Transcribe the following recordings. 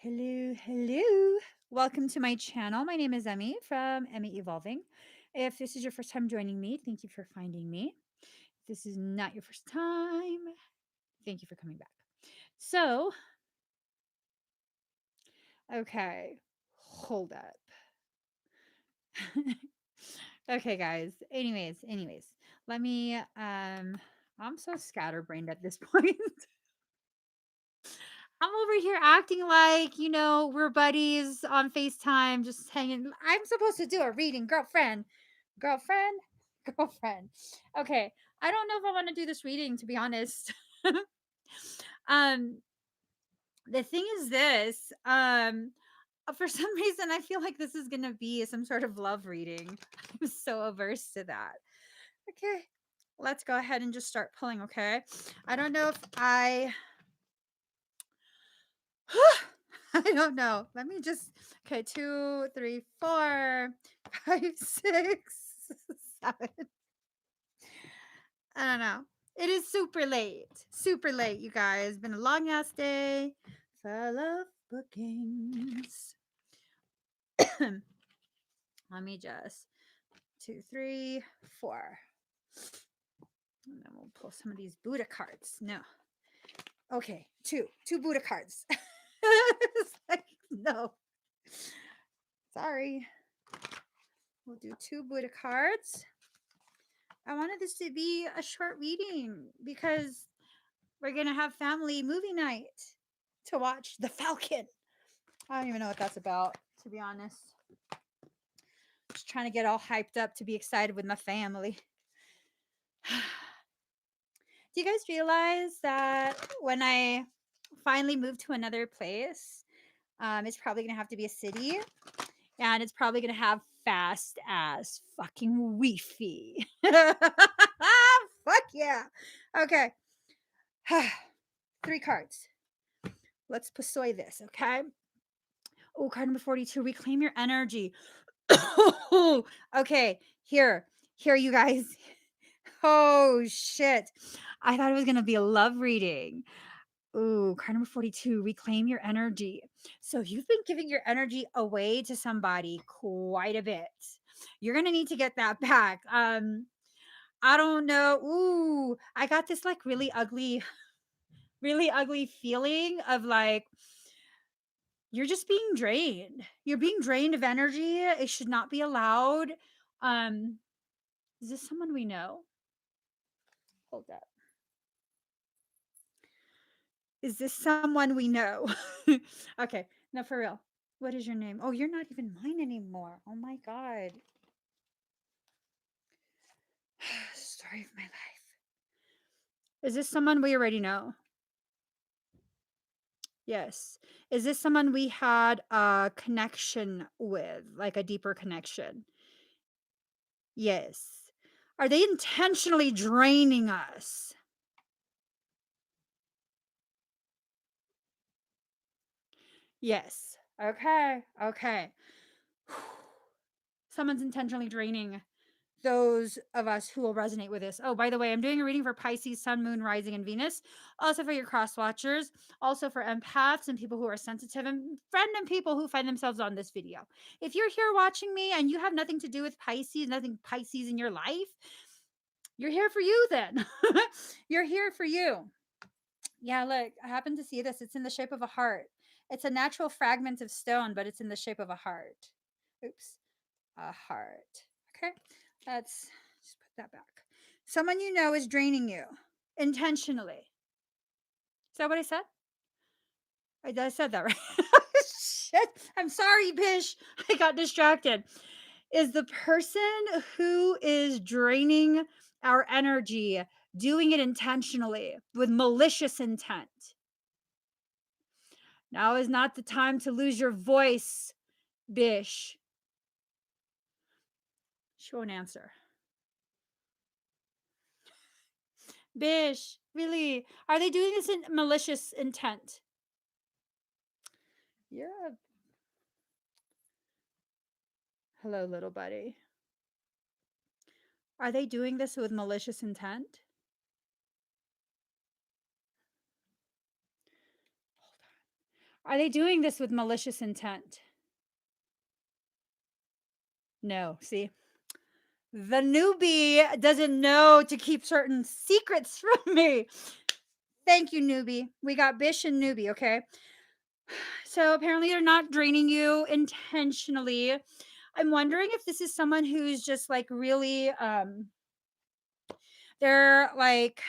Hello, hello. Welcome to my channel. My name is Emmie from Emmie Evolving. If this is your first time joining me, thank you for finding me. If this is not your first time, thank you for coming back. So, okay, hold up. Okay, guys. Anyways, let me I'm so scatterbrained at this point. I'm over here acting like, we're buddies on FaceTime, just hanging. I'm supposed to do a reading, girlfriend. Girlfriend? Girlfriend. Okay. I don't know if I want to do this reading, to be honest. um, the thing is this. For some reason, I feel like this is gonna be some sort of love reading. I'm so averse to that. Okay. Let's go ahead and just start pulling, okay? I don't know if I I don't know. Let me just okay, 2, 3, 4, 5, 6, 7. I don't know. It is super late. Super late, you guys. Been a long ass day. Full of bookings. Let me just 2, 3, 4. And then we'll pull some of these Buddha cards. No. Okay, two Buddha cards. It's like, no. Sorry. We'll do 2 Buddha cards. I wanted this to be a short reading because we're going to have family movie night to watch The Falcon. I don't even know what that's about, to be honest. Just trying to get all hyped up to be excited with my family. Do you guys realize that when I finally move to another place, it's probably going to have to be a city, and it's probably going to have fast ass fucking Wi-Fi. Fuck yeah. Okay. 3 cards. Let's pursue this, okay? Oh, card number 42. Reclaim your energy. Okay, here, you guys. Oh shit! I thought it was gonna be a love reading. Ooh, card number 42. Reclaim your energy. So you've been giving your energy away to somebody quite a bit. You're gonna need to get that back. I don't know. Ooh, I got this like really ugly feeling of like you're just being drained. You're being drained of energy. It should not be allowed. Um, is this someone we know? Hold up. Is this someone we know? Okay, no, for real. What is your name? Oh, you're not even mine anymore. Oh my God. Story of my life. Is this someone we already know? Yes. Is this someone we had a connection with, like a deeper connection? Yes. Are they intentionally draining us? Yes. Okay. Okay. Someone's intentionally draining those of us who will resonate with this. Oh, by the way, I'm doing a reading for Pisces, Sun, Moon, Rising, and Venus. Also for your cross watchers. Also for empaths and people who are sensitive and random people who find themselves on this video. If you're here watching me and you have nothing to do with Pisces, nothing Pisces in your life, you're here for you then. You're here for you. Yeah, look, I happen to see this. It's in the shape of a heart. It's a natural fragment of stone, but it's in the shape of a heart. Oops. A heart. Okay. Let's just put that back. Someone you know is draining you intentionally. Is that what I said? I said that right. Shit. I'm sorry, Bish. I got distracted. Is the person who is draining our energy doing it intentionally with malicious intent? Now is not the time to lose your voice, Bish. She won't answer. Bish, really? Are they doing this in malicious intent? Yeah. Hello, little buddy. Are they doing this with malicious intent? Are they doing this with malicious intent? No. See, the newbie doesn't know to keep certain secrets from me. Thank you, newbie. We got Bish and newbie, okay? So apparently they're not draining you intentionally. I'm wondering if this is someone who's just like really they're like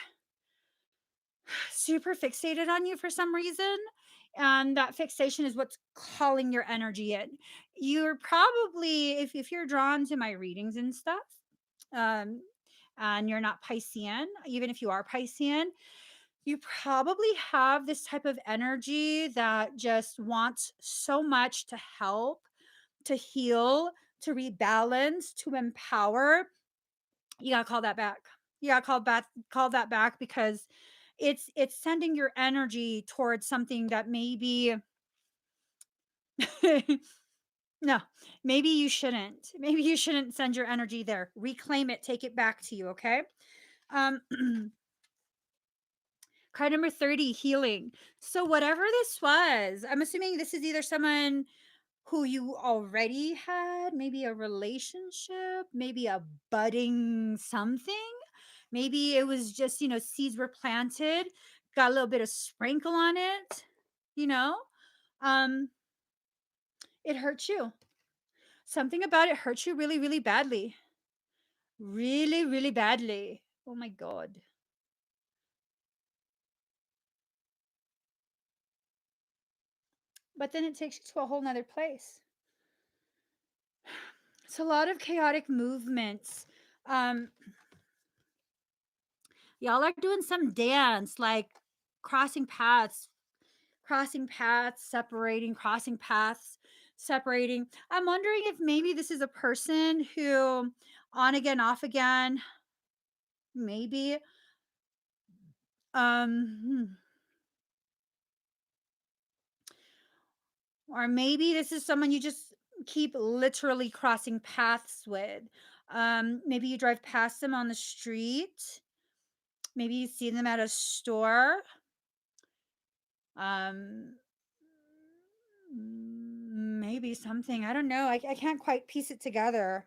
super fixated on you for some reason. And that fixation is what's calling your energy in. You're probably, if you're drawn to my readings and stuff, um, and you're not Piscean, even if you are Piscean, you probably have this type of energy that just wants so much to help, to heal, to rebalance, to empower. You gotta call that back. You gotta call that back because it's sending your energy towards something that maybe no, maybe you shouldn't. Maybe you shouldn't send your energy there. Reclaim it, take it back to you, okay? Um Card number 30, healing. So whatever this was, I'm assuming this is either someone who you already had, maybe a relationship, maybe a budding something. Maybe it was just, seeds were planted, got a little bit of sprinkle on it, you know? Um, it hurt you. Something about it hurt you really, really badly. Really, really badly. Oh my God. But then it takes you to a whole nother place. It's a lot of chaotic movements. Um, y'all are doing some dance, like crossing paths, crossing paths, separating. I'm wondering if maybe this is a person who, on again, off again, maybe. Um, or maybe this is someone you just keep literally crossing paths with. Maybe you drive past them on the street. Maybe you see them at a store. Um, maybe something. I don't know. I can't quite piece it together.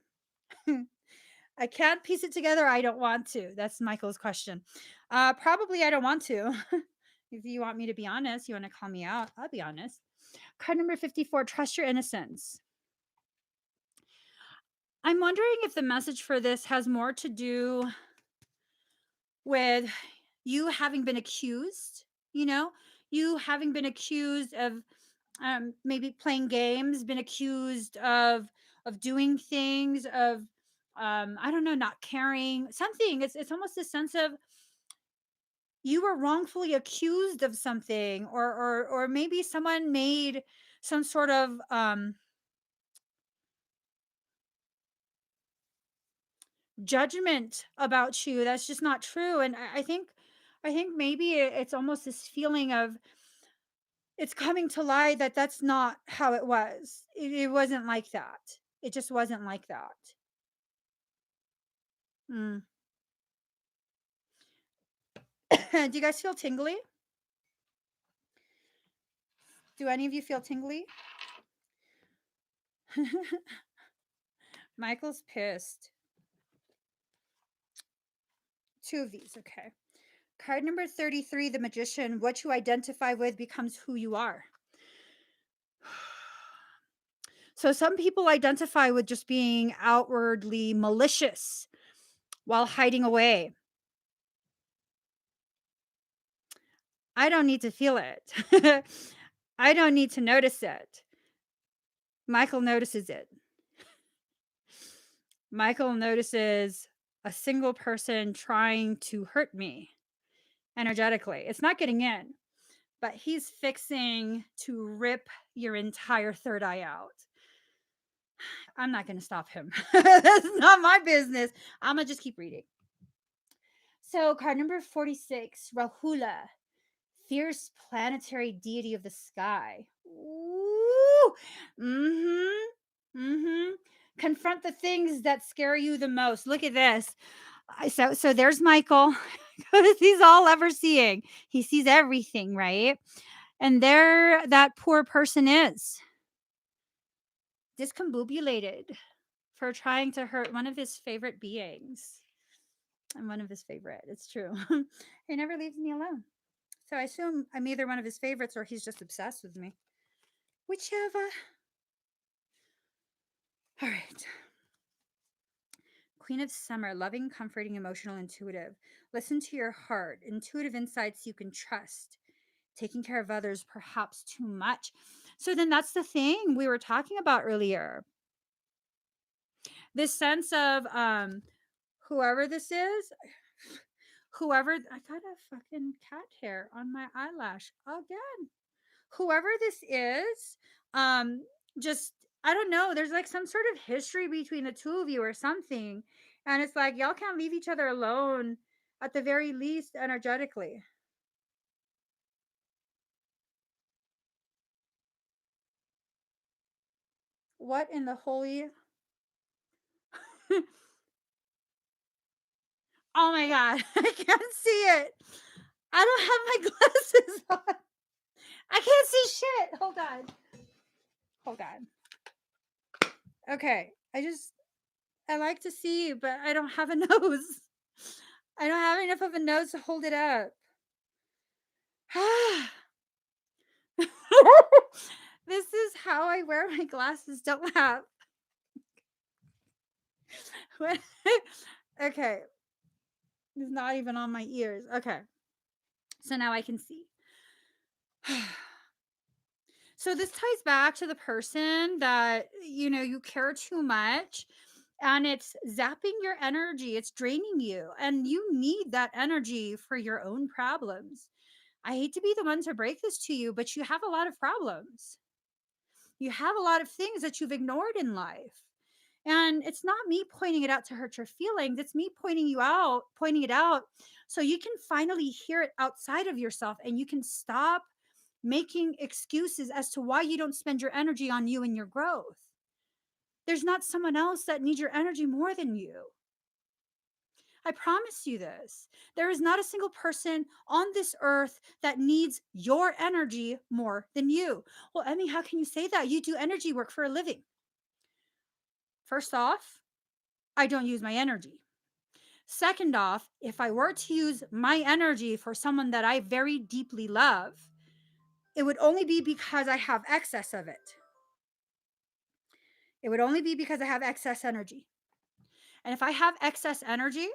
I can't piece it together. I don't want to. That's Michael's question. Probably I don't want to. If you want me to be honest, you want to call me out, I'll be honest. Card number 54, trust your innocence. I'm wondering if the message for this has more to do with you having been accused, you know, you having been accused of maybe playing games, been accused of doing things, of I don't know, not caring, something. It's almost a sense of you were wrongfully accused of something, or maybe someone made some sort of judgment about you that's just not true. And I think maybe it's almost this feeling of it's coming to light that that's not how it was. It wasn't like that. It just wasn't like that. Mm. Do you guys feel tingly? Do any of you feel tingly? Michael's pissed. Two of these, okay. Card number 33, the magician. What you identify with becomes who you are. So some people identify with just being outwardly malicious while hiding away. I don't need to feel it. I don't need to notice it. Michael notices it. Michael notices a single person trying to hurt me energetically. It's not getting in, but he's fixing to rip your entire third eye out. I'm not going to stop him. That's not my business. I'm going to just keep reading. So, card number 46, Rahula, fierce planetary deity of the sky. Ooh. Mm-hmm. Confront the things that scare you the most. Look at this. So there's Michael. He's all ever seeing. He sees everything, right? And there that poor person is, discombobulated for trying to hurt one of his favorite beings. I'm one of his favorite. It's true. He never leaves me alone. So I assume I'm either one of his favorites or he's just obsessed with me. Whichever. All right. Queen of Summer, loving, comforting, emotional, intuitive. Listen to your heart. Intuitive insights you can trust. Taking care of others, perhaps too much. So then that's the thing we were talking about earlier. This sense of whoever this is, whoever, I got a fucking cat hair on my eyelash again. Whoever this is, um, just, I don't know, there's like some sort of history between the two of you or something. And it's like y'all can't leave each other alone at the very least energetically. What in the holy Oh my god, I can't see it. I don't have my glasses on. I can't see shit. Hold on. Hold on. Okay. I like to see, but I don't have a nose. I don't have enough of a nose to hold it up. This is how I wear my glasses. Don't laugh. Okay. It's not even on my ears. Okay. So now I can see. So this ties back to the person that, you care too much and it's zapping your energy. It's draining you and you need that energy for your own problems. I hate to be the one to break this to you, but you have a lot of problems. You have a lot of things that you've ignored in life. And it's not me pointing it out to hurt your feelings. It's me pointing it out so you can finally hear it outside of yourself and you can stop making excuses as to why you don't spend your energy on you and your growth. There's not someone else that needs your energy more than you. I promise you this. There is not a single person on this earth that needs your energy more than you. Well, Emmy, how can you say that? You do energy work for a living. First off, I don't use my energy. Second off, if I were to use my energy for someone that I very deeply love, it would only be because I have excess of it. It would only be because I have excess energy. And if I have excess energy,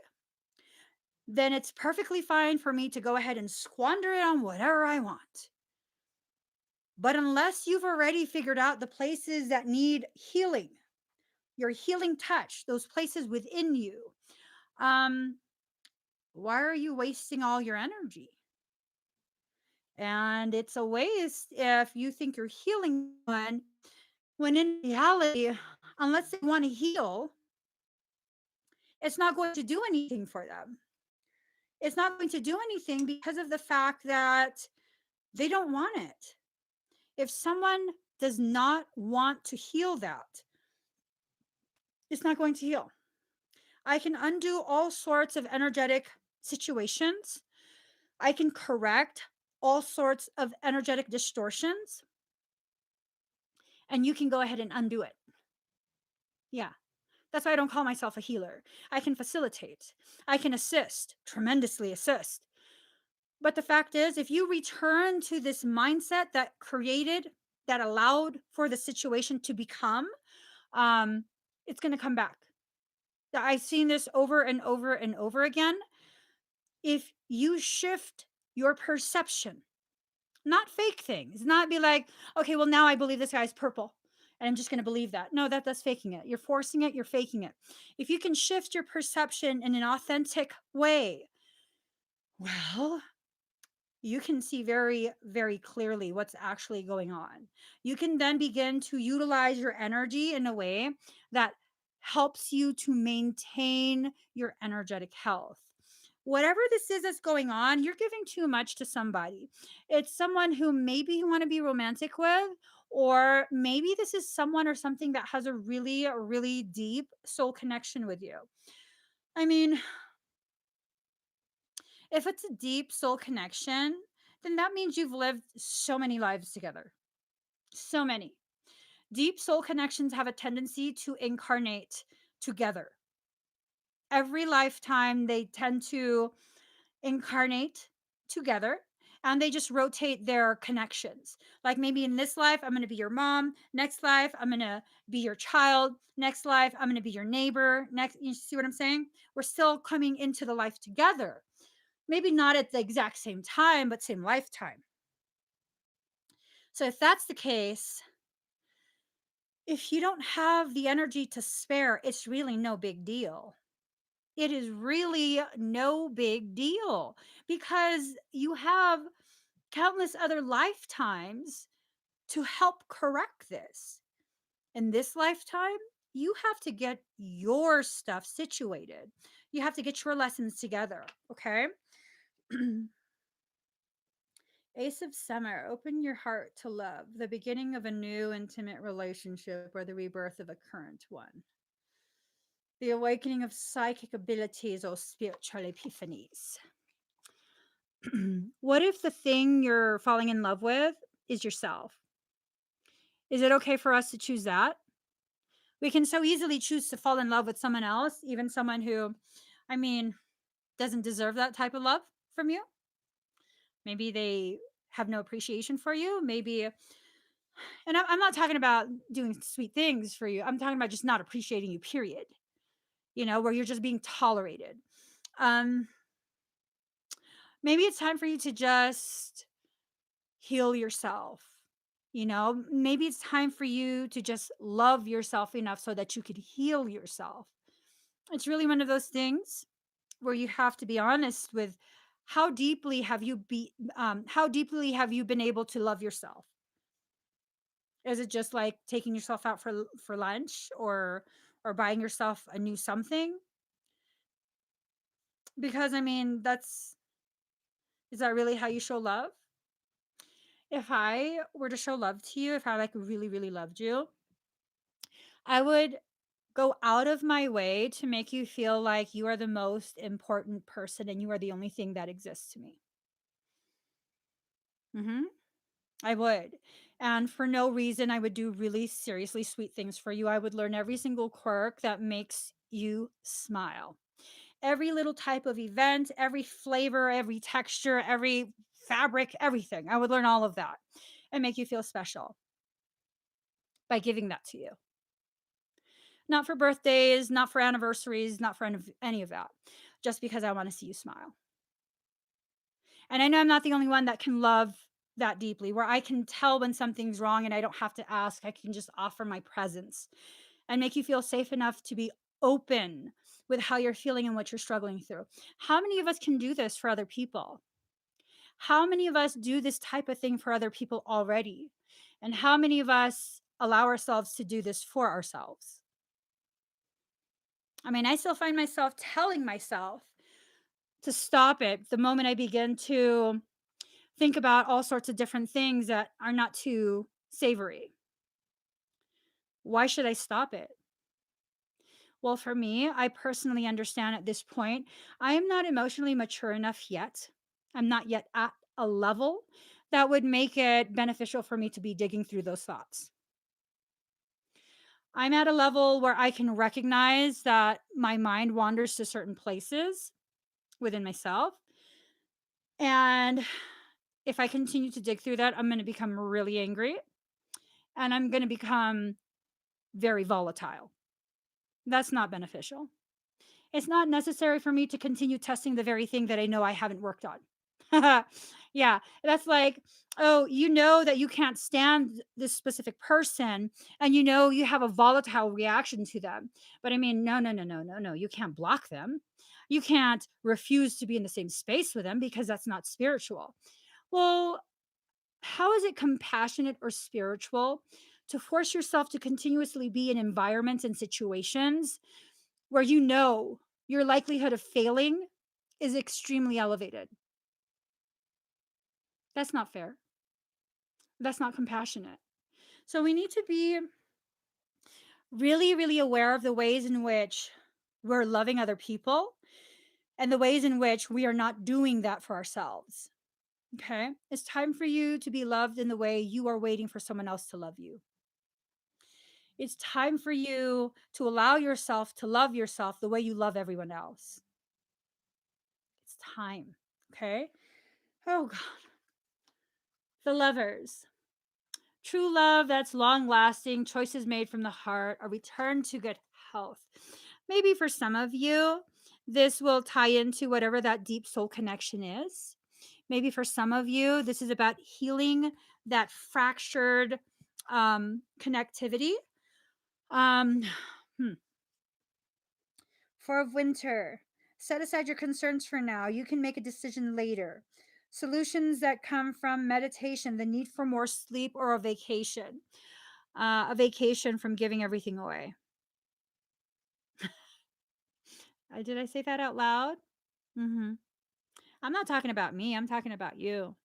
then it's perfectly fine for me to go ahead and squander it on whatever I want. But unless you've already figured out the places that need healing, your healing touch, those places within you, um, why are you wasting all your energy? And it's a waste if you think you're healing one when in reality, unless they want to heal, it's not going to do anything for them. It's not going to do anything because of the fact that they don't want it. If someone does not want to heal that, it's not going to heal. I can undo all sorts of energetic situations. I can correct all sorts of energetic distortions, and you can go ahead and undo it. Yeah. That's why I don't call myself a healer. I can facilitate, I can assist, tremendously assist. But the fact is, if you return to this mindset that created, that allowed for the situation to become, um, it's going to come back. I've seen this over and over and over again. If you shift your perception, not fake things, not be like, okay, well, now I believe this guy's purple and I'm just going to believe that. No, that's faking it. You're forcing it, you're faking it. If you can shift your perception in an authentic way, well, you can see very, very clearly what's actually going on. You can then begin to utilize your energy in a way that helps you to maintain your energetic health. Whatever this is that's going on, you're giving too much to somebody. It's someone who maybe you want to be romantic with, or maybe this is someone or something that has a really, really deep soul connection with you. I mean, if it's a deep soul connection, then that means you've lived so many lives together. So many. Deep soul connections have a tendency to incarnate together. Every lifetime, they tend to incarnate together and they just rotate their connections. Like maybe in this life, I'm going to be your mom. Next life, I'm going to be your child. Next life, I'm going to be your neighbor. Next, you see what I'm saying? We're still coming into the life together. Maybe not at the exact same time, but same lifetime. So if that's the case, if you don't have the energy to spare, it's really no big deal. It is really no big deal because you have countless other lifetimes to help correct this. In this lifetime, you have to get your stuff situated. You have to get your lessons together, okay? Ace of Summer, open your heart to love, the beginning of a new intimate relationship or the rebirth of a current one. The awakening of psychic abilities or spiritual epiphanies. What if the thing you're falling in love with is yourself? Is it okay for us to choose that? We can so easily choose to fall in love with someone else, even someone who, I mean, doesn't deserve that type of love from you. Maybe they have no appreciation for you. Maybe, and I'm not talking about doing sweet things for you. I'm talking about just not appreciating you, period. Where you're just being tolerated. Um, Maybe it's time for you to just heal yourself. Maybe it's time for you to just love yourself enough so that you could heal yourself. It's really one of those things where you have to be honest with how deeply have you been able to love yourself? Is it just like taking yourself out for lunch or buying yourself a new something? Because I mean, that's is that really how you show love? If I were to show love to you, if I like really, really loved you, I would go out of my way to make you feel like you are the most important person and you are the only thing that exists to me. Hmm. I would. And for no reason, I would do really seriously sweet things for you. I would learn every single quirk that makes you smile. Every little type of event, every flavor, every texture, every fabric, everything. I would learn all of that and make you feel special by giving that to you. Not for birthdays, not for anniversaries, not for any of that. Just because I want to see you smile. And I know I'm not the only one that can love that deeply, where I can tell when something's wrong and I don't have to ask. I can just offer my presence and make you feel safe enough to be open with how you're feeling and what you're struggling through. How many of us can do this for other people? How many of us do this type of thing for other people already? And how many of us allow ourselves to do this for ourselves? I mean, I still find myself telling myself to stop it the moment I begin to think about all sorts of different things that are not too savory. Why should I stop it? Well, for me, I personally understand at this point, I am not emotionally mature enough yet. I'm not yet at a level that would make it beneficial for me to be digging through those thoughts. I'm at a level where I can recognize that my mind wanders to certain places within myself. And if I continue to dig through that, I'm going to become really angry and I'm going to become very volatile. That's not beneficial. It's not necessary for me to continue testing the very thing that I know I haven't worked on. Yeah, that's like, oh, you know that you can't stand this specific person and you know you have a volatile reaction to them. But I mean, no, no, no, no, no, no. You can't block them. You can't refuse to be in the same space with them because that's not spiritual. Well, how is it compassionate or spiritual to force yourself to continuously be in environments and situations where you know your likelihood of failing is extremely elevated? That's not fair. That's not compassionate. So we need to be really, really aware of the ways in which we're loving other people and the ways in which we are not doing that for ourselves. Okay. It's time for you to be loved in the way you are waiting for someone else to love you. It's time for you to allow yourself to love yourself the way you love everyone else. It's time. Okay. Oh, God. The lovers. True love that's long lasting, choices made from the heart, a return to good health. Maybe for some of you, this will tie into whatever that deep soul connection is. Maybe for some of you, this is about healing that fractured connectivity. Um, hmm. For winter, set aside your concerns for now. You can make a decision later. Solutions that come from meditation, the need for more sleep, or a vacation from giving everything away. Did I say that out loud? Hmm. I'm not talking about me. I'm talking about you.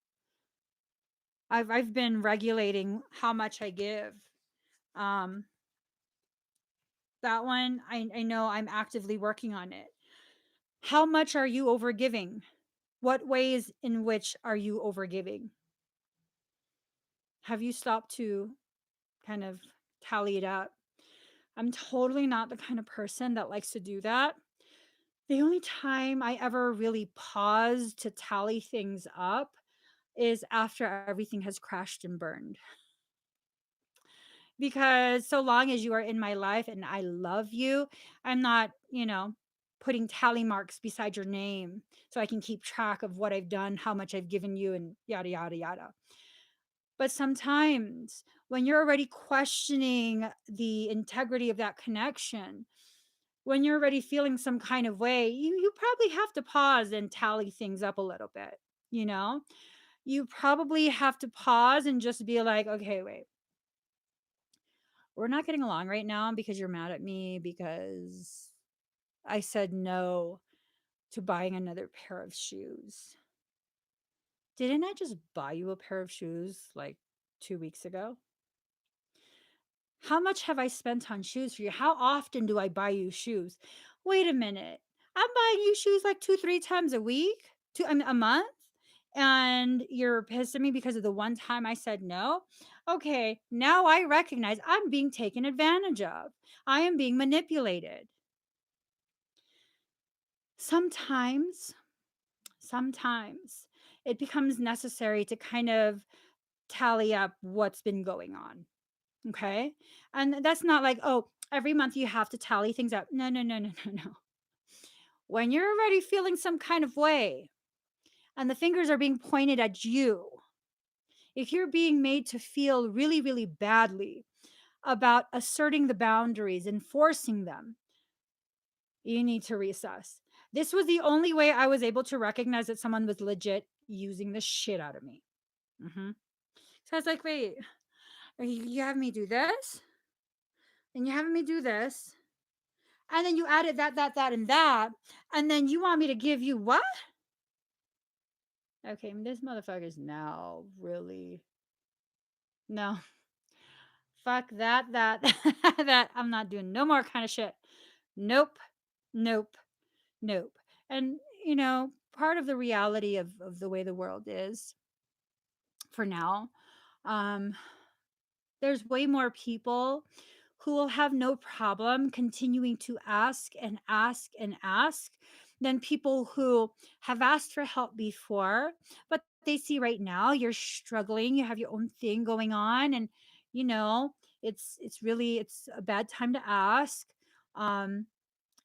I've been regulating how much I give. Um, that one, I know I'm actively working on it. How much are you overgiving? What ways in which are you overgiving? Have you stopped to kind of tally it up? I'm totally not the kind of person that likes to do that. The only time I ever really pause to tally things up is after everything has crashed and burned. Because so long as you are in my life and I love you, I'm not, putting tally marks beside your name so I can keep track of what I've done, how much I've given you, and yada, yada, yada. But sometimes when you're already questioning the integrity of that connection, when you're already feeling some kind of way, you probably have to pause and tally things up a little bit, you know? You probably have to pause and just be like, okay, wait, we're not getting along right now because you're mad at me because I said no to buying another pair of shoes. Didn't I just buy you a pair of shoes like 2 weeks ago? How much have I spent on shoes for you? How often do I buy you shoes? Wait a minute. I'm buying you shoes like 2, 3 times a week, a month, and you're pissed at me because of the one time I said no? Okay, now I recognize I'm being taken advantage of. I am being manipulated. Sometimes, sometimes it becomes necessary to kind of tally up what's been going on. Okay. And that's not like, oh, every month you have to tally things up. No, no, no, no, no, no. When you're already feeling some kind of way and the fingers are being pointed at you, if you're being made to feel really, really badly about asserting the boundaries, enforcing them, you need to reassess. This was the only way I was able to recognize that someone was legit using the shit out of me. Hmm. So I was like, wait, you having me do this? And you having me do this? And then you added that, and that, and then you want me to give you what? Okay, this motherfucker's now really no. Fuck that, that. I'm not doing no more kind of shit. Nope, nope, nope. And part of the reality of the way the world is for now, um, there's way more people who will have no problem continuing to ask and ask and ask than people who have asked for help before, but they see right now you're struggling, you have your own thing going on, and you know it's a bad time to ask. um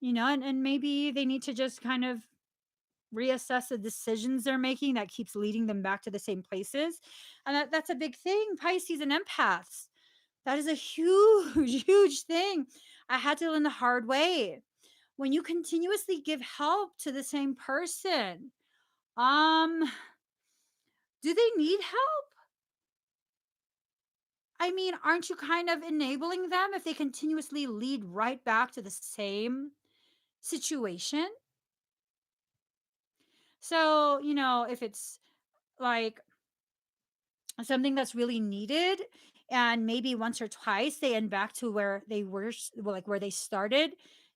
and maybe they need to just kind of reassess the decisions they're making that keeps leading them back to the same places. And that's a big thing, Pisces and empaths. That is a huge, huge thing. I had to learn the hard way. When you continuously give help to the same person, um, do they need help? I mean, aren't you kind of enabling them if they continuously lead right back to the same situation? So, if it's like something that's really needed and maybe once or twice they end back to where they were like where they started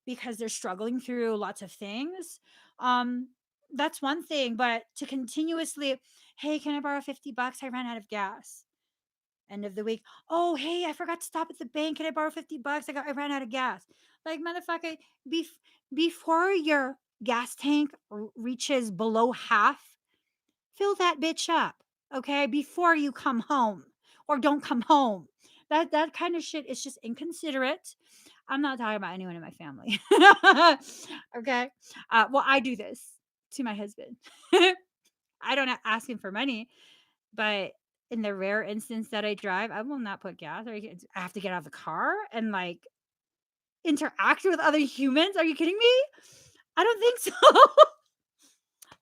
because they're struggling through lots of things, um that's one thing, but to continuously, hey, can I borrow $50? I ran out of gas. End of the week. Oh, hey, I forgot to stop at the bank. Can I borrow $50? I ran out of gas. Like, motherfucker, before your gas tank reaches below half, fill that bitch up. Okay? Before you come home or don't come home. That kind of shit is just inconsiderate. I'm not talking about anyone in my family. Okay? Well, I do this to my husband. I don't ask him for money, but in the rare instance that I drive, I will not put gas, or I have to get out of the car and like interact with other humans. Are you kidding me? I don't think so.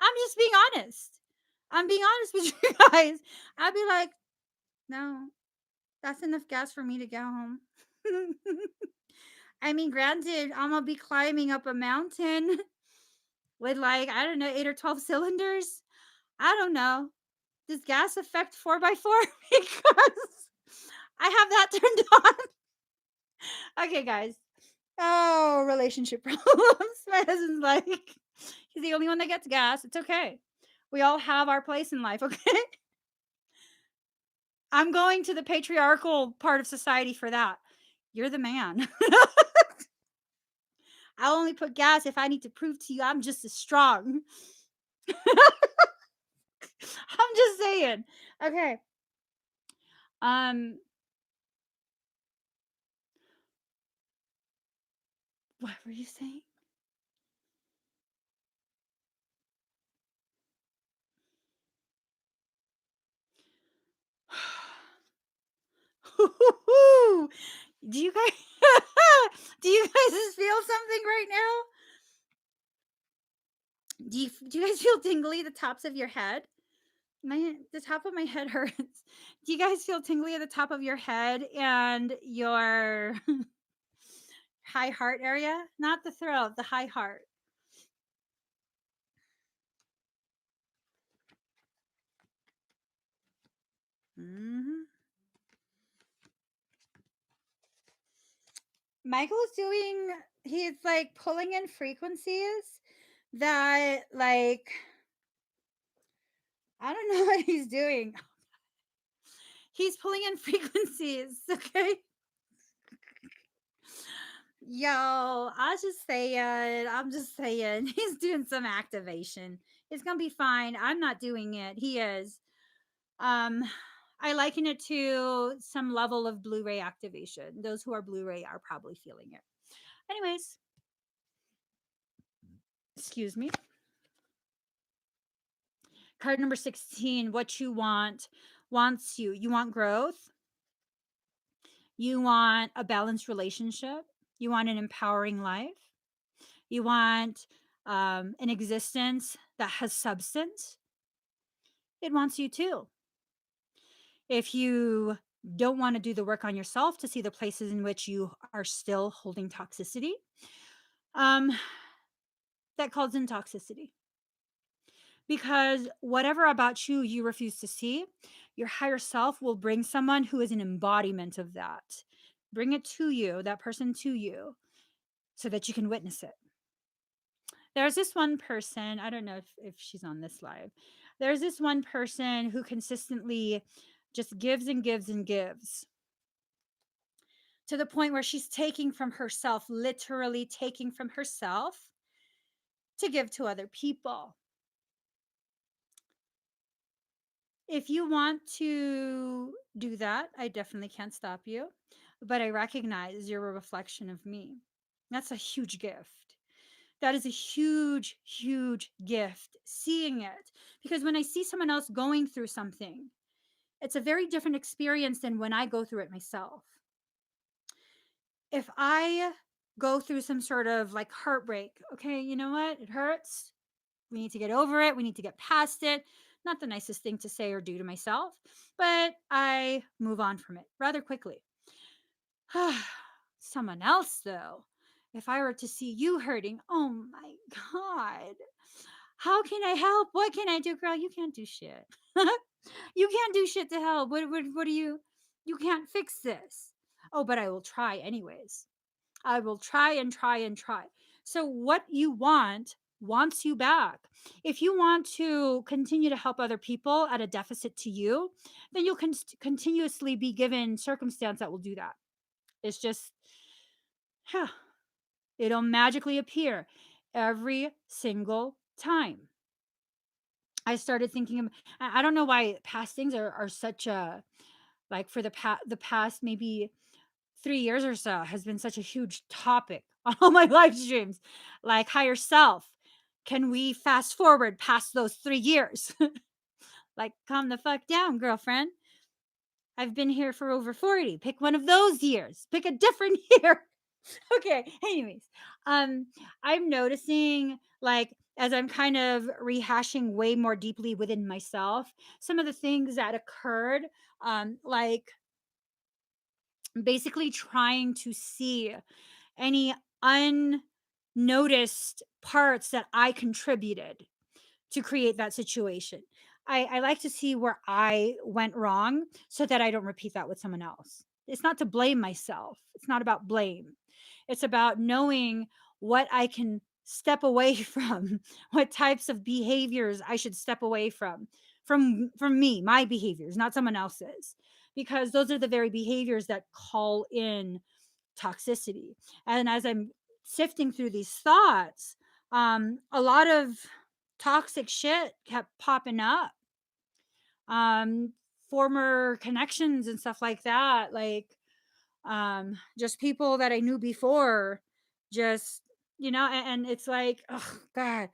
I'm just being honest. I'm being honest with you guys. I'd be like, no, that's enough gas for me to get home. I mean, granted, I'm gonna be climbing up a mountain with like, I don't know, 8 or 12 cylinders. I don't know. Does gas affect 4x4? Because I have that turned on. Okay, guys. Oh, relationship problems. My husband's like, he's the only one that gets gas. It's okay. We all have our place in life, okay? I'm going to the patriarchal part of society for that. You're the man. I'll only put gas if I need to prove to you I'm just as strong. I'm just saying. Okay. Um, what were you saying? Do you guys do you guys feel something right now? Do you guys feel tingly at the tops of your head? The top of my head hurts. Do you guys feel tingly at the top of your head and your high heart area? Not the throat, the high heart. Mm-hmm. Michael's he's like pulling in frequencies that, like, I don't know what he's doing. He's pulling in frequencies, okay? Yo, I'm just saying, he's doing some activation. It's gonna be fine. I'm not doing it. He is. Um, I liken it to some level of Blu-ray activation. Those who are Blu-ray are probably feeling it. Anyways, excuse me. Card number 16, what you want wants you. You want growth. You want a balanced relationship. You want an empowering life. You want an existence that has substance. It wants you too. If you don't want to do the work on yourself to see the places in which you are still holding toxicity, um, that calls in toxicity. Because whatever about you you refuse to see, your higher self will bring someone who is an embodiment of that. Bring it to you, that person to you, so that you can witness it. There's this one person, I don't know if she's on this live. There's this one person who consistently just gives and gives and gives to the point where she's taking from herself, literally taking from herself to give to other people. If you want to do that, I definitely can't stop you. But I recognize you're a reflection of me. That's a huge gift. That is a huge, huge gift, seeing it. Because when I see someone else going through something, it's a very different experience than when I go through it myself. If I go through some sort of like heartbreak, okay, you know what? It hurts. We need to get over it. We need to get past it. Not the nicest thing to say or do to myself, but I move on from it rather quickly. Someone else, though, if I were to see you hurting, oh my God, how can I help? What can I do? Girl, you can't do shit. You can't do shit to help. What do you can't fix this. Oh, but I will try anyways. I will try and try and try. So, what you want wants you back. If you want to continue to help other people at a deficit to you, then you'll continuously be given circumstance that will do that. It's just, huh, it'll magically appear every single time. I started thinking of, I don't know why past things are such a, like for the past maybe 3 years or so has been such a huge topic on all my live streams, like higher self. Can we fast forward past those 3 years? Like, calm the fuck down, girlfriend. I've been here for over 40. Pick one of those years. Pick a different year. Okay. Anyways, I'm noticing, like, as I'm kind of rehashing way more deeply within myself, some of the things that occurred, like basically trying to see any unnoticed parts that I contributed to create that situation. I like to see where I went wrong so that I don't repeat that with someone else. It's not to blame myself. It's not about blame. It's about knowing what I can step away from, what types of behaviors I should step away from me, my behaviors, not someone else's. Because those are the very behaviors that call in toxicity. And as I'm sifting through these thoughts, a lot of toxic shit kept popping up. Um, Former connections and stuff like that, like just people that I knew before, just and it's like, oh God,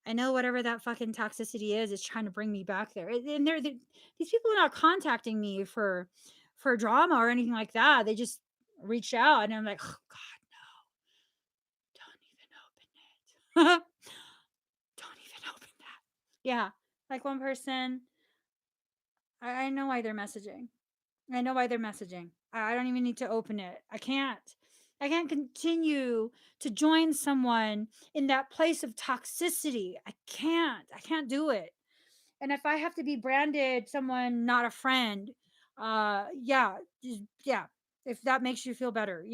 I know whatever that fucking toxicity is trying to bring me back there. And these people are not contacting me for drama or anything like that. They just reach out, and I'm like, oh God, don't even open it. Don't even open that. Yeah, like one person, I know why they're messaging. I know why they're messaging. I don't even need to open it. I can't. I can't continue to join someone in that place of toxicity. I can't. I can't do it. And if I have to be branded someone not a friend, yeah, yeah. If that makes you feel better,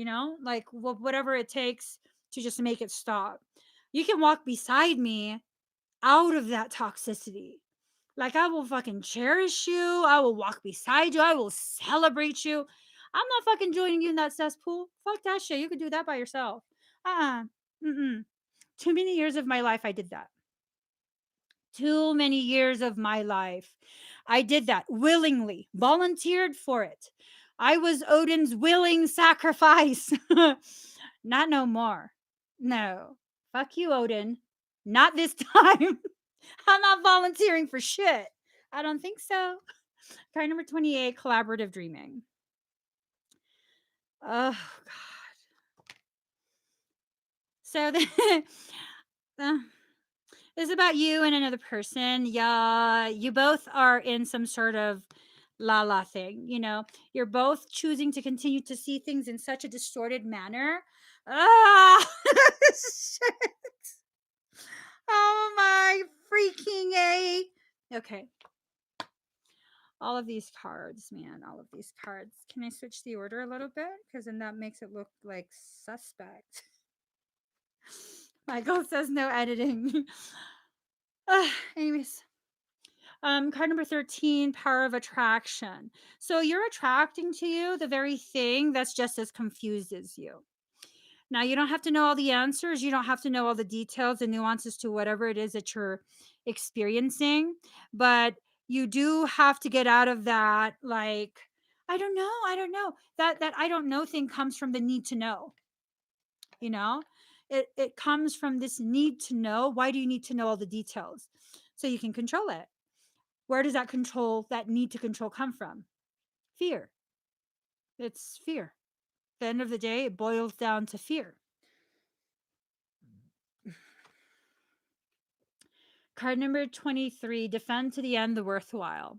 like whatever it takes to just make it stop. You can walk beside me out of that toxicity. Like, I will fucking cherish you. I will walk beside you. I will celebrate you. I'm not fucking joining you in that cesspool. Fuck that shit. You could do that by yourself. Uh-uh. Mm-mm. Too many years of my life I did that. Too many years of my life I did that willingly, volunteered for it. I was Odin's willing sacrifice. Not no more. No. Fuck you, Odin. Not this time. I'm not volunteering for shit. I don't think so. Card number 28, collaborative dreaming. Oh, God. So uh, this is about you and another person. Yeah, you both are in some sort of la la thing. You're both choosing to continue to see things in such a distorted manner. Ah, shit. Oh my freaking A. Okay. All of these cards, man, all of these cards. Can I switch the order a little bit? Because then that makes it look like suspect. Michael says no editing. Anyways. Card number 13, power of attraction. So you're attracting to you the very thing that's just as confused as you. Now, you don't have to know all the answers. You don't have to know all the details and nuances to whatever it is that you're experiencing. But you do have to get out of that, like, I don't know. That I don't know thing comes from the need to know. It comes from this need to know. Why do you need to know all the details? So you can control it. Where does that need to control come from? Fear. It's fear. At the end of the day, it boils down to fear. Card number 23, defend to the end the worthwhile.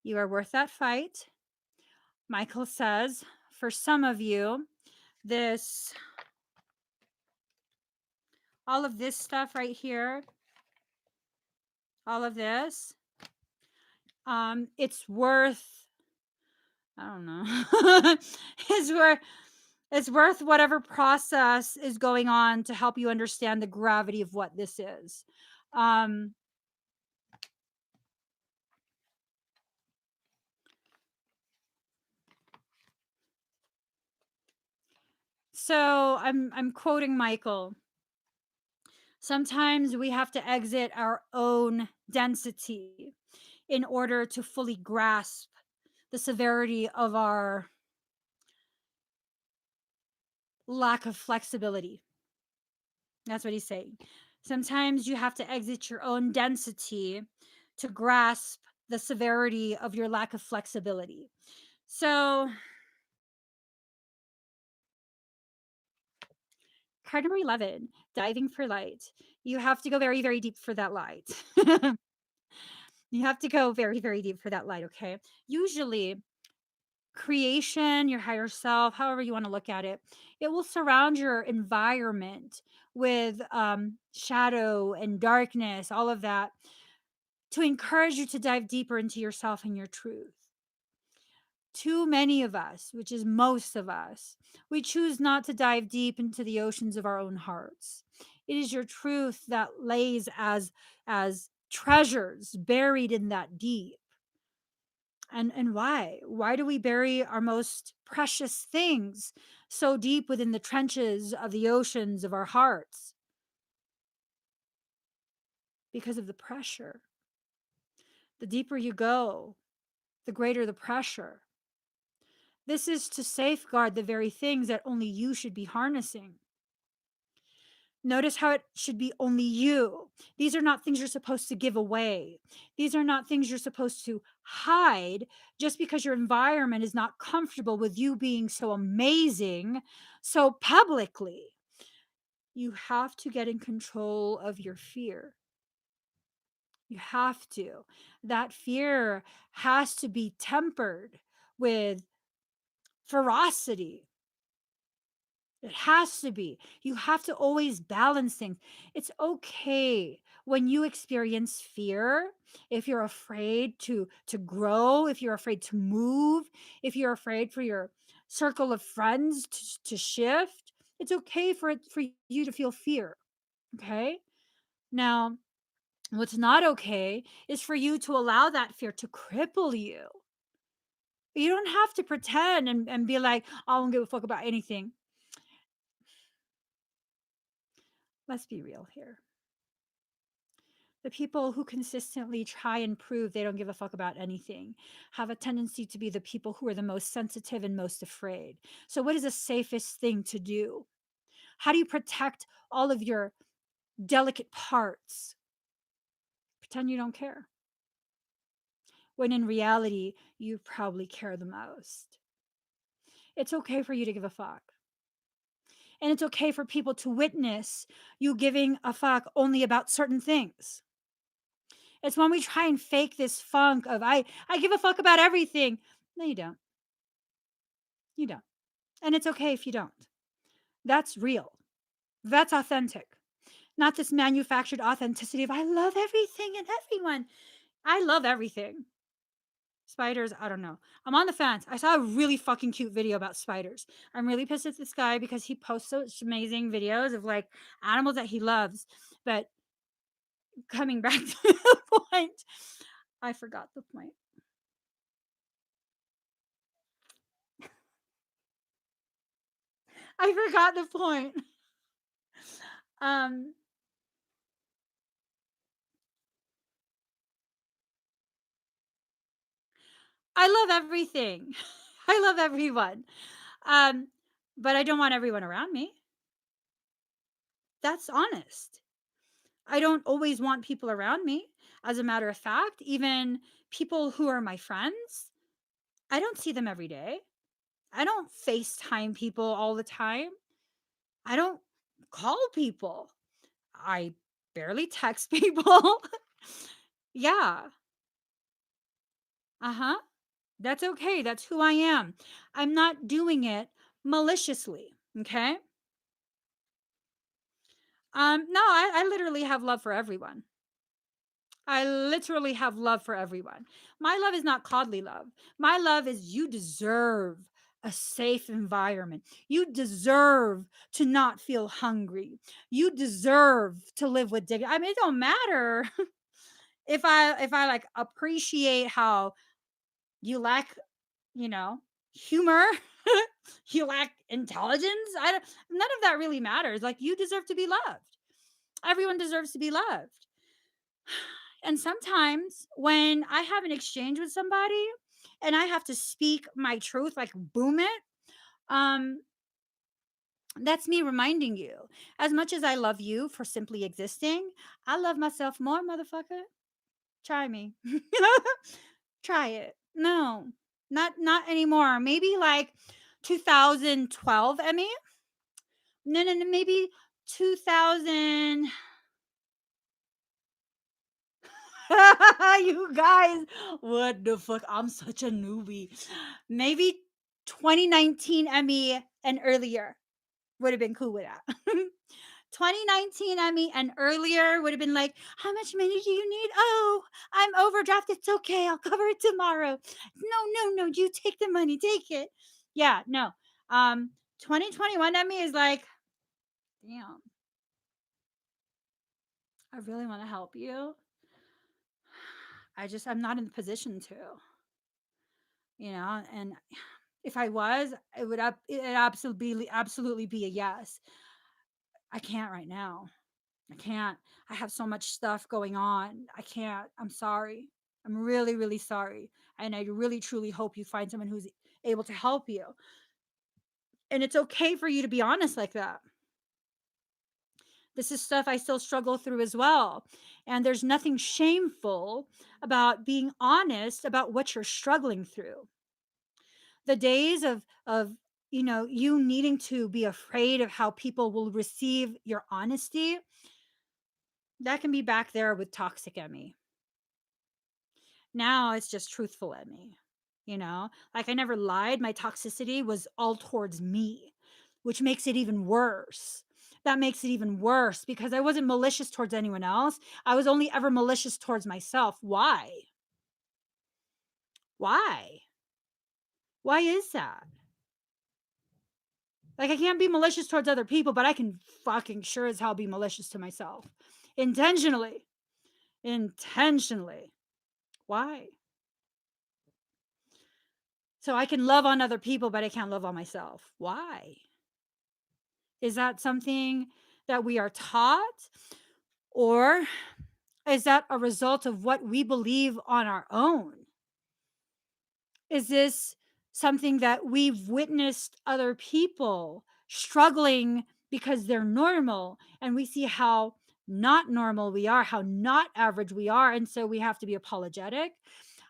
You are worth that fight. Michael says, for some of you, all of this stuff right here, all of this, it's worth, I don't know, it's worth, It's worth whatever process is going on to help you understand the gravity of what this is. Um, so I'm quoting Michael. Sometimes we have to exit our own density in order to fully grasp the severity of our lack of flexibility. That's what he's saying. Sometimes you have to exit your own density to grasp the severity of your lack of flexibility. So, card number 11, diving for light. You have to go very, very deep for that light. You have to go very, very deep for that light, okay? Usually, creation, your higher self, however you want to look at it will surround your environment with shadow and darkness, all of that, to encourage you to dive deeper into yourself and your truth. Too many of us, which is most of us, we choose not to dive deep into the oceans of our own hearts. It is your truth that lays as treasures buried in that deep. And why do we bury our most precious things so deep within the trenches of the oceans of our hearts? Because of the pressure. The deeper you go, the greater the pressure. This is to safeguard the very things that only you should be harnessing. Notice how it should be only you. These are not things you're supposed to give away. These are not things you're supposed to hide just because your environment is not comfortable with you being so amazing so publicly. You have to get in control of your fear. You have to. That fear has to be tempered with ferocity. It has to be. You have to always balance things. It's okay when you experience fear, if you're afraid to grow, if you're afraid to move, if you're afraid for your circle of friends to shift. It's okay for you to feel fear. Okay? Now, what's not okay is for you to allow that fear to cripple you. You don't have to pretend and be like, I don't give a fuck about anything. Let's be real here. The people who consistently try and prove they don't give a fuck about anything have a tendency to be the people who are the most sensitive and most afraid. So, what is the safest thing to do? How do you protect all of your delicate parts? Pretend you don't care. When in reality, you probably care the most. It's okay for you to give a fuck. And it's okay for people to witness you giving a fuck only about certain things. It's when we try and fake this funk of I give a fuck about everything. No, you don't. You don't. And it's okay if you don't. That's real. That's authentic. Not this manufactured authenticity of I love everything and everyone. I love everything. Spiders, I don't know. I'm on the fence. I saw a really fucking cute video about spiders. I'm really pissed at this guy because he posts such amazing videos of like animals that he loves. But coming back to the point, I forgot the point. I forgot the point. Um, I love everything. I love everyone. Um, but I don't want everyone around me. That's honest. I don't always want people around me. As a matter of fact, even people who are my friends, I don't see them every day. I don't FaceTime people all the time. I don't call people. I barely text people. Yeah. Uh-huh. That's okay. That's who I am. I'm not doing it maliciously. Okay. No, I literally have love for everyone. I literally have love for everyone. My love is not coddly love. My love is you deserve a safe environment. You deserve to not feel hungry. You deserve to live with dignity. I mean, it don't matter if I like appreciate how you lack, you know, humor, you lack intelligence. I don't, none of that really matters. Like, you deserve to be loved. Everyone deserves to be loved. And sometimes when I have an exchange with somebody and I have to speak my truth, like boom it, um, that's me reminding you. As much as I love you for simply existing, I love myself more, motherfucker. Try me. Try it. No, not anymore. Maybe like 2012, Emmy. No, no, no. Maybe 2000. You guys, what the fuck? I'm such a newbie. Maybe 2019 Emmy and earlier would have been cool with that. 2019 Emmy and earlier would have been like, how much money do you need? Oh, I'm overdraft. It's okay. I'll cover it tomorrow. No, no, no. You take the money. Take it. Yeah, no. 2021 Emmy is like, damn, I really want to help you. I'm not in the position to, and if I was, it absolutely be a yes. I can't right now. I can't. I have so much stuff going on. I can't. I'm sorry. I'm really, really sorry. And I really, truly hope you find someone who's able to help you. And it's okay for you to be honest like that. This is stuff I still struggle through as well. And there's nothing shameful about being honest about what you're struggling through. The days of you needing to be afraid of how people will receive your honesty, that can be back there with toxic Emmy. Now it's just truthful Emmy. Like, I never lied. My toxicity was all towards me, which makes it even worse. That makes it even worse because I wasn't malicious towards anyone else. I was only ever malicious towards myself. Why why is that? Like, I can't be malicious towards other people, but I can fucking sure as hell be malicious to myself. Intentionally. Intentionally. Why? So I can love on other people, but I can't love on myself. Why? Is that something that we are taught? Or is that a result of what we believe on our own? Is this something that we've witnessed other people struggling because they're normal and we see how not normal we are, how not average we are, and so we have to be apologetic?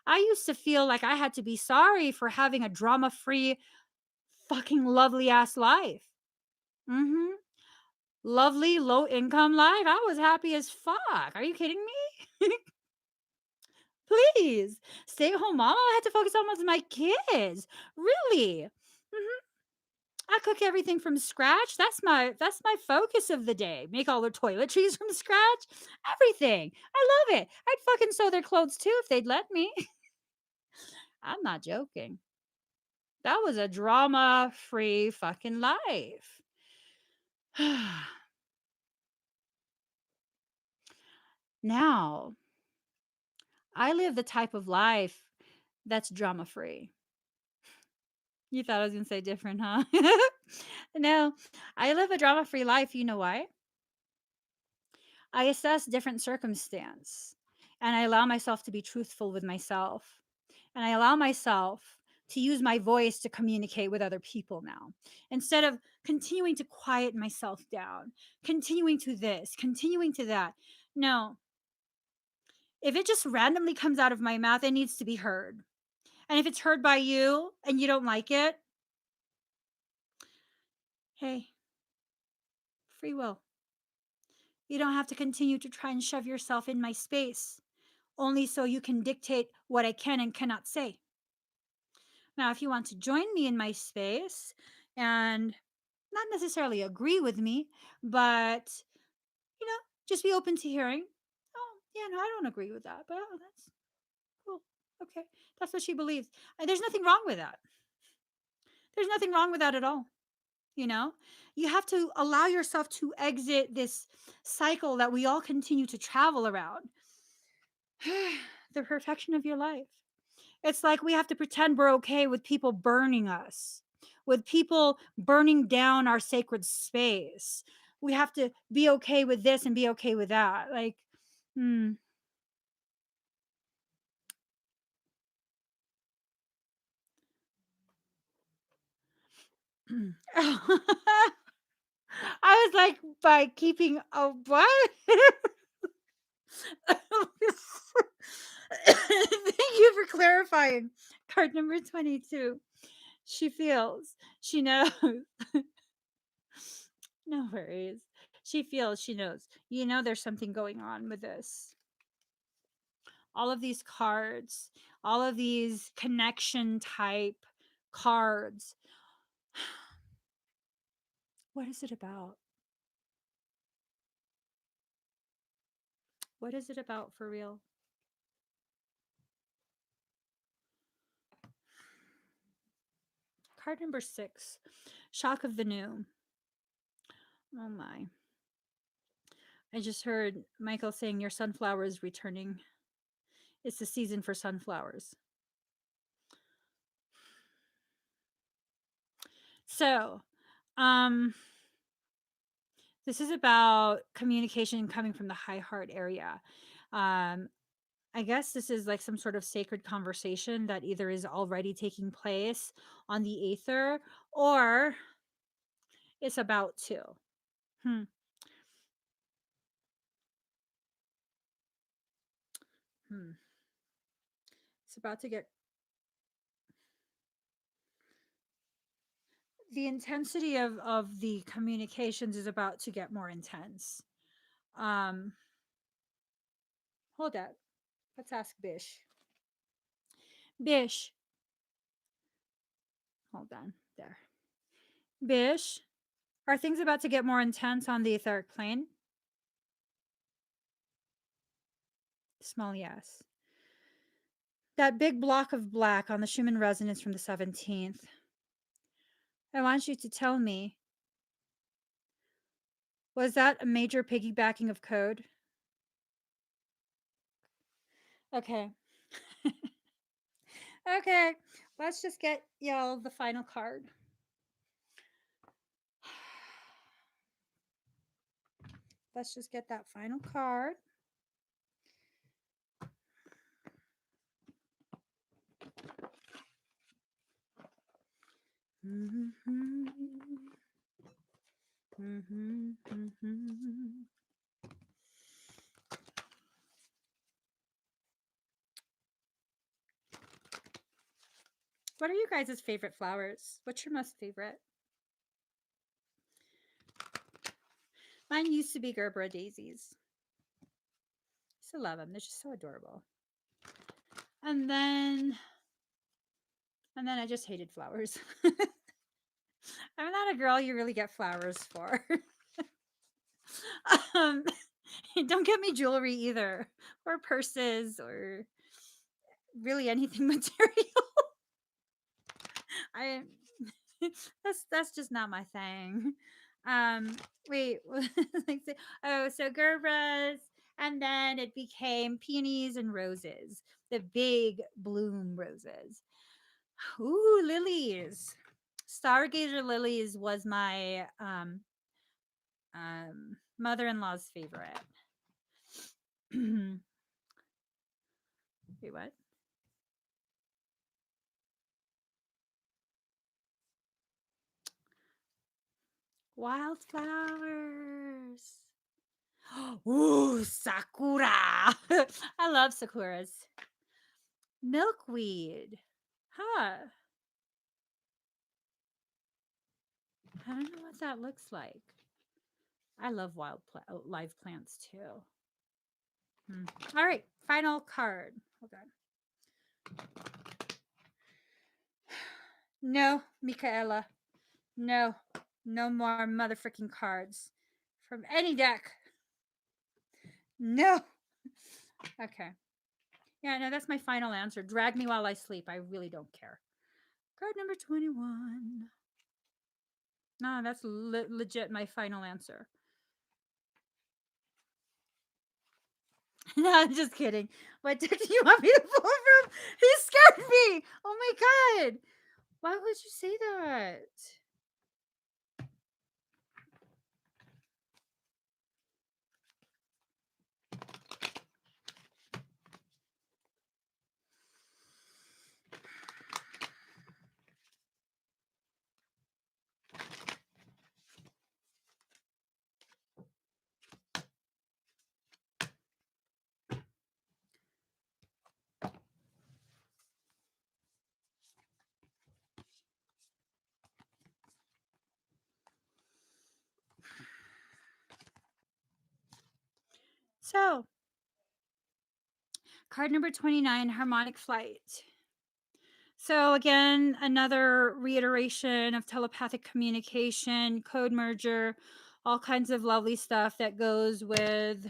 I used to feel like I had to be sorry for having a drama free, fucking lovely ass life. Mm-hmm. Lovely, low income life. I was happy as fuck. Are you kidding me? Please. Stay at home mom. I had to focus on with my kids. Really. Mhm. I cook everything from scratch. That's my focus of the day. Make all their toiletries from scratch. Everything. I love it. I'd fucking sew their clothes too if they'd let me. I'm not joking. That was a drama free fucking life. Now, I live the type of life that's drama free. You thought I was going to say different, huh? No, I live a drama free life. You know why? I assess different circumstance and I allow myself to be truthful with myself. And I allow myself to use my voice to communicate with other people now instead of continuing to quiet myself down, continuing to this, continuing to that. No, if it just randomly comes out of my mouth, it needs to be heard. And if it's heard by you and you don't like it, hey, free will. You don't have to continue to try and shove yourself in my space only so you can dictate what I can and cannot say. Now, if you want to join me in my space and not necessarily agree with me, but, you know, just be open to hearing, oh, yeah, no, I don't agree with that, but oh, that's cool. Okay. That's what she believes. And there's nothing wrong with that. There's nothing wrong with that at all. You know, you have to allow yourself to exit this cycle that we all continue to travel around. The perfection of your life. It's like we have to pretend we're okay with people burning us, with people burning down our sacred space. We have to be okay with this and be okay with that. Like, hmm. I was like, by keeping a what? Thank you for clarifying. Card number 22. She feels, she knows. No worries. She feels, she knows. You know, there's something going on with this. All of these cards, all of these connection type cards. What is it about? What is it about for real? Card number 6. Shock of the new. Oh my. I just heard Michael saying your sunflower is returning. It's the season for sunflowers. So, um, this is about communication coming from the high heart area. Um, I guess this is like some sort of sacred conversation that either is already taking place on the aether or it's about to. Hmm. Hmm. It's about to get the intensity of the communications is about to get more intense. Um, hold that. Let's ask Bish. Bish, hold on. There. Bish, are things about to get more intense on the etheric plane? Small yes. That big block of black on the Schumann resonance from the 17th. I want you to tell me, was that a major piggybacking of code? Okay. Okay. Let's just get y'all the final card. Let's just get that final card. Mm-hmm. Mm-hmm. Mm-hmm. What are you guys' favorite flowers? What's your most favorite? Mine used to be Gerbera daisies. I still love them. They're just so adorable. And then I just hated flowers. I'm not a girl you really get flowers for. um, don't get me jewelry either, or purses, or really anything material. I that's just not my thing. Wait, oh, so Gerbras, and then it became peonies and roses, the big bloom roses. Ooh, lilies. Stargazer lilies was my mother-in-law's favorite. Wait, what? Wildflowers. Ooh, sakura. I love sakuras. Milkweed. Huh. I don't know what that looks like. I love live plants too. All right, final card. Hold on. No, Michaela. No, no more motherfucking cards from any deck. No. Okay. Yeah, no, that's my final answer. Drag me while I sleep. I really don't care. Card number 21. No, that's legit my final answer. No, I'm just kidding. What deck do you want me to pull from? He scared me. Oh my god. Why would you say that? So, card number 29, harmonic flight. So, again, another reiteration of telepathic communication, code merger, all kinds of lovely stuff that goes with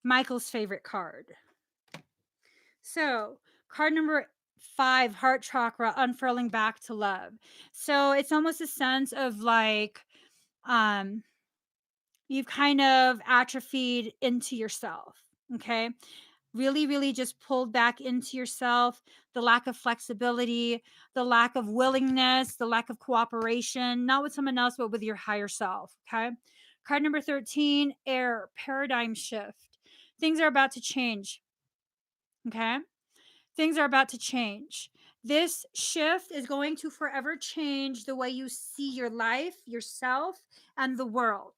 Michael's favorite card. So, card number 5, heart chakra, unfurling back to love. So, it's almost a sense of like, you've kind of atrophied into yourself. Okay. Really, really just pulled back into yourself, the lack of flexibility, the lack of willingness, the lack of cooperation, not with someone else, but with your higher self. Okay. Card number 13, air, paradigm shift. Things are about to change. Okay. Things are about to change. This shift is going to forever change the way you see your life, yourself, and the world.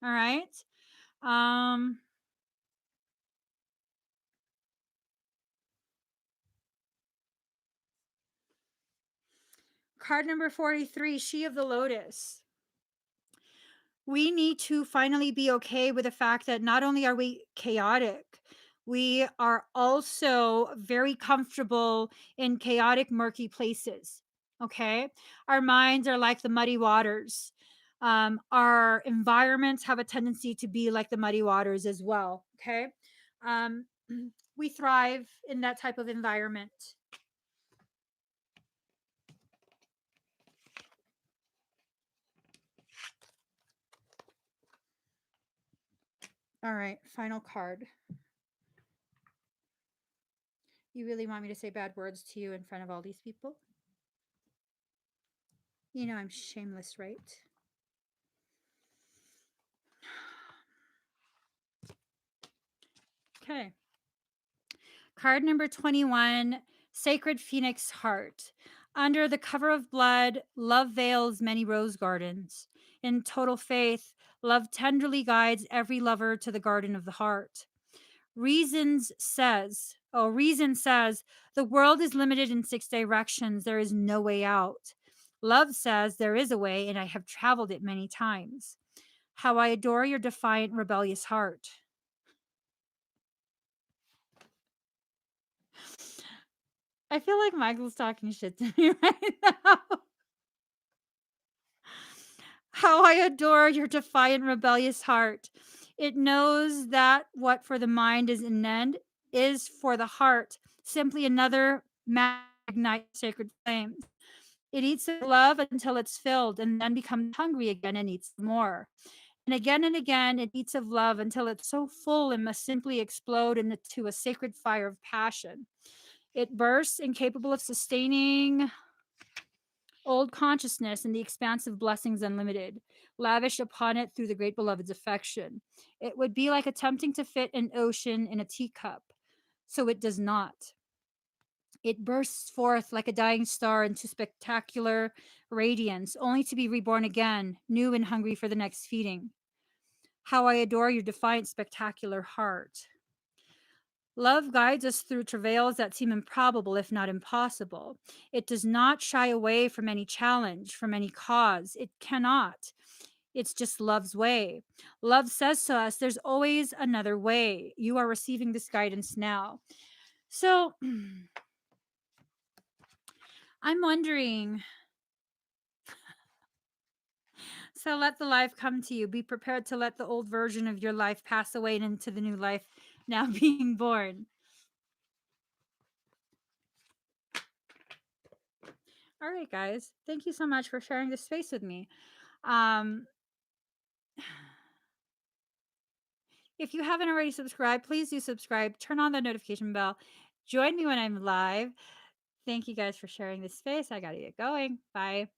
All right. Um, Card number 43, She of the Lotus. We need to finally be okay with the fact that not only are we chaotic, we are also very comfortable in chaotic, murky places. Okay. Our minds are like the muddy waters. Our environments have a tendency to be like the muddy waters as well. Okay. Um, we thrive in that type of environment. All right. Final card. You really want me to say bad words to you in front of all these people? You know I'm shameless, right? Okay. Card number 21, Sacred Phoenix Heart. Under the cover of blood, love veils many rose gardens. In total faith, love tenderly guides every lover to the garden of the heart. Reason says, the world is limited in 6 directions. There is no way out. Love says there is a way, and I have traveled it many times. How I adore your defiant, rebellious heart. I feel like Michael's talking shit to me right now. How I adore your defiant, rebellious heart. It knows that what for the mind is an end is for the heart simply another magnite sacred flame. It eats of love until it's filled and then becomes hungry again and eats more. And again, it eats of love until it's so full and must simply explode into a sacred fire of passion. It bursts, incapable of sustaining old consciousness and the expansive blessings unlimited, lavished upon it through the great beloved's affection. It would be like attempting to fit an ocean in a teacup. So it does not. It bursts forth like a dying star into spectacular radiance, only to be reborn again, new and hungry for the next feeding. How I adore your defiant, spectacular heart. Love guides us through travails that seem improbable, if not impossible. It does not shy away from any challenge, from any cause. It cannot. It's just love's way. Love says to us, there's always another way. You are receiving this guidance now. So I'm wondering. So let the life come to you. Be prepared to let the old version of your life pass away and into the new life now being born. All right, guys. Thank you so much for sharing this space with me. Um, if you haven't already subscribed, please do subscribe. Turn on the notification bell. Join me when I'm live. Thank you guys for sharing this space. I got to get going. Bye.